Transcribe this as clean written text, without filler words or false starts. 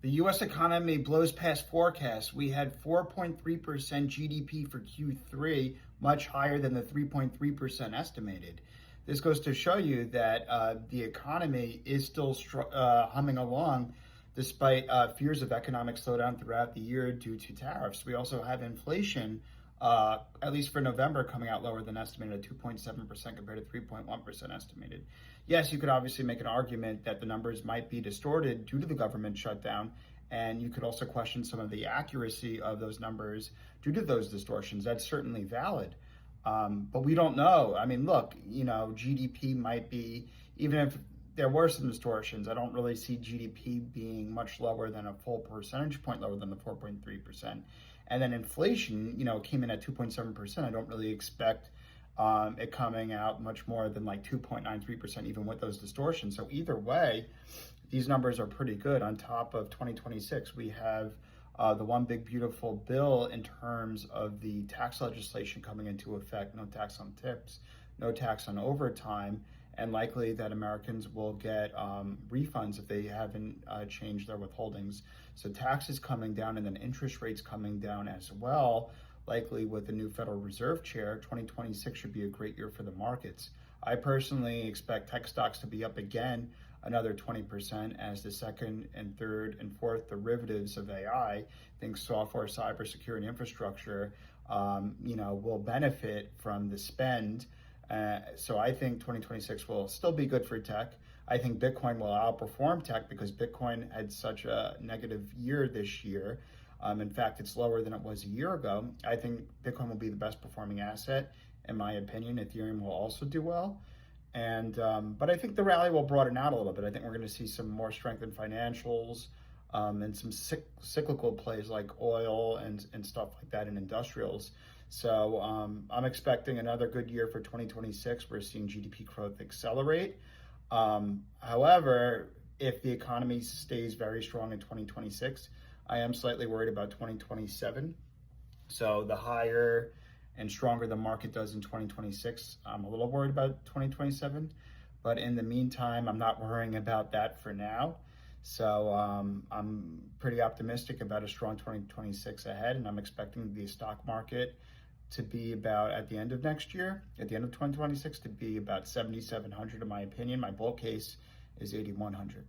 The U.S. economy blows past forecasts. We had 4.3% GDP for Q3, much higher than the 3.3% estimated. This goes to show you that the economy is still humming along despite fears of economic slowdown throughout the year due to tariffs. We also have inflation, at least for November, coming out lower than estimated at 2.7% compared to 3.1% estimated. Yes, you could obviously make an argument that the numbers might be distorted due to the government shutdown, and you could also question some of the accuracy of those numbers due to those distortions. That's certainly valid. But we don't know. I mean, look, GDP might be, even if there were some distortions, I don't really see GDP being much lower than a full percentage point lower than the 4.3%. And then inflation, came in at 2.7%. I don't really expect it coming out much more than like 2.93%, even with those distortions. So either way, these numbers are pretty good. On top of 2026, we have the one big beautiful bill in terms of the tax legislation coming into effect. No tax on tips, no tax on overtime, and likely that Americans will get refunds if they haven't changed their withholdings. So taxes coming down and then interest rates coming down as well. Likely with the new Federal Reserve chair, 2026 should be a great year for the markets. I personally expect tech stocks to be up again another 20% as the second and third and fourth derivatives of AI, think software, cybersecurity, infrastructure, will benefit from the spend. So I think 2026 will still be good for tech. I think Bitcoin will outperform tech because Bitcoin had such a negative year this year. In fact, it's lower than it was a year ago. I think Bitcoin will be the best performing asset, in my opinion. Ethereum will also do well. But I think the rally will broaden out a little bit. I think we're going to see some more strength in financials and some cyclical plays like oil and stuff like that in industrials. So I'm expecting another good year for 2026. We're seeing GDP growth accelerate. However, if the economy stays very strong in 2026, I am slightly worried about 2027. So the higher and stronger the market does in 2026, I'm a little worried about 2027. But in the meantime, I'm not worrying about that for now. So I'm pretty optimistic about a strong 2026 ahead, and I'm expecting the stock market to be about, at the end of next year, at the end of 2026, to be about 7,700 in my opinion. My bull case is 8,100.